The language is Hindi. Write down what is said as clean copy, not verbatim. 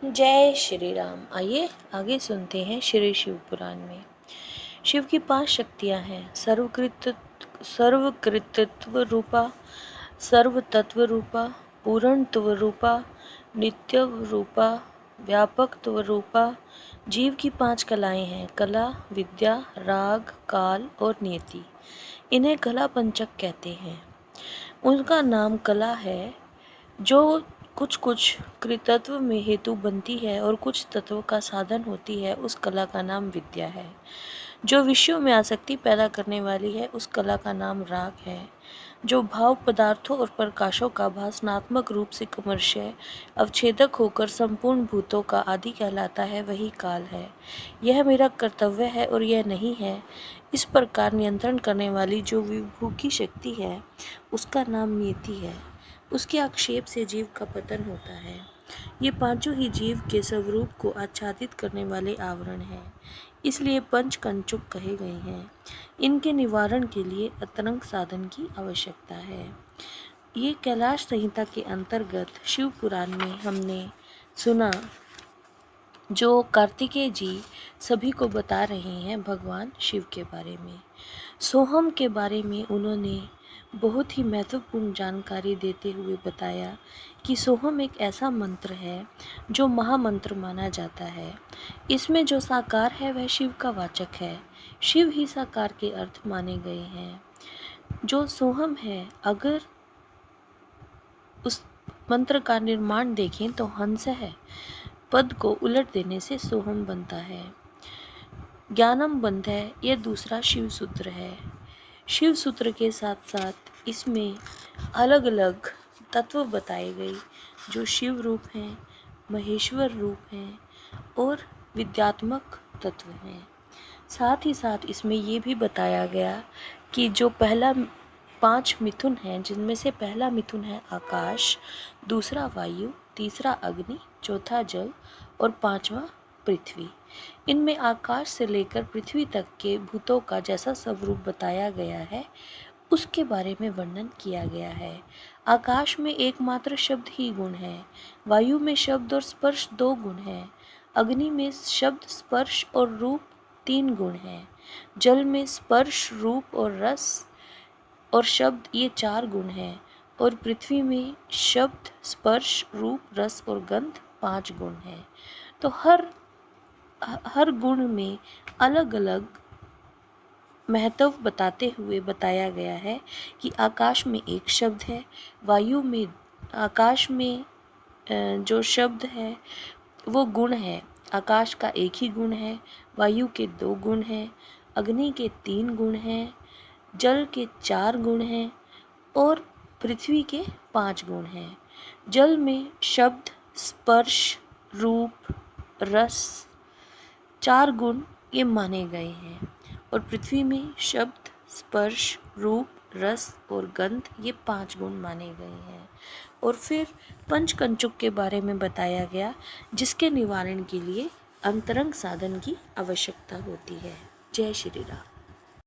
जय श्री राम। आइए आगे सुनते हैं श्री शिव पुराण में। शिव की 5 शक्तियां हैं। सर्वकृतित्व रूपा, सर्वतत्व रूपा, पूर्णत्व रूपा, नित्य रूपा, व्यापकत्व रूपा। जीव की 5 कलाएं हैं: कला, विद्या, राग, काल और नियति। इन्हें कला पंचक कहते हैं। उनका नाम कला है जो कुछ कुछ कृतत्व में हेतु बनती है और कुछ तत्व का साधन होती है। उस कला का नाम विद्या है। जो विषयों में आसक्ति पैदा करने वाली है, उस कला का नाम राग है। जो भाव पदार्थों और प्रकाशों का भासनात्मक रूप से कमर्षय अवच्छेदक होकर संपूर्ण भूतों का आदि कहलाता है, वही काल है। यह मेरा कर्तव्य है और यह नहीं है, इस प्रकार नियंत्रण करने वाली जो विभू की शक्ति है, उसका नाम नियति है। उसके आक्षेप से जीव का पतन होता है। ये पांचों ही जीव के स्वरूप को आच्छादित करने वाले आवरण हैं, इसलिए पंच कंचुक कहे गए हैं। इनके निवारण के लिए अतरंग साधन की आवश्यकता है। ये कैलाश संहिता के अंतर्गत शिव पुराण में हमने सुना, जो कार्तिकेय जी सभी को बता रहे हैं भगवान शिव के बारे में। सोहम के बारे में उन्होंने बहुत ही महत्वपूर्ण जानकारी देते हुए बताया कि सोहम एक ऐसा मंत्र है जो महामंत्र माना जाता है। इसमें जो साकार है वह शिव का वाचक है। शिव ही साकार के अर्थ माने गए हैं। जो सोहम है, अगर उस मंत्र का निर्माण देखें तो हंस है, पद को उलट देने से सोहम बनता है। ज्ञानम बंध है, यह दूसरा शिव सूत्र है। शिव सूत्र के साथ साथ इसमें अलग अलग तत्व बताए गए जो शिव रूप हैं, महेश्वर रूप हैं और विद्यात्मक तत्व हैं। साथ ही साथ इसमें ये भी बताया गया कि जो पहला 5 मिथुन हैं, जिनमें से पहला मिथुन है आकाश, दूसरा वायु, तीसरा अग्नि, चौथा जल और 5वां पृथ्वी। इनमें आकाश से लेकर पृथ्वी तक के भूतों का जैसा स्वरूप बताया गया है, उसके बारे में वर्णन किया गया है। आकाश में एकमात्र शब्द ही गुण है। वायु में शब्द और स्पर्श 2 गुण हैं। अग्नि में शब्द, स्पर्श और रूप 3 गुण हैं। जल में स्पर्श, रूप और रस और शब्द, ये 4 गुण हैं। और पृथ्वी में शब्द, स्पर्श, रूप, रस और गंध 5 गुण हैं। तो हर गुण में अलग अलग महत्व बताते हुए बताया गया है कि आकाश में एक शब्द है, वायु में, आकाश में जो शब्द है वो गुण है। आकाश का एक ही गुण है, वायु के 2 गुण हैं, अग्नि के 3 गुण हैं, जल के 4 गुण हैं और पृथ्वी के 5 गुण हैं। जल में शब्द, स्पर्श, रूप, रस 4 गुण ये माने गए हैं और पृथ्वी में शब्द, स्पर्श, रूप, रस और गंध ये 5 गुण माने गए हैं। और फिर पंचकंचुक के बारे में बताया गया, जिसके निवारण के लिए अंतरंग साधन की आवश्यकता होती है। जय श्री राम।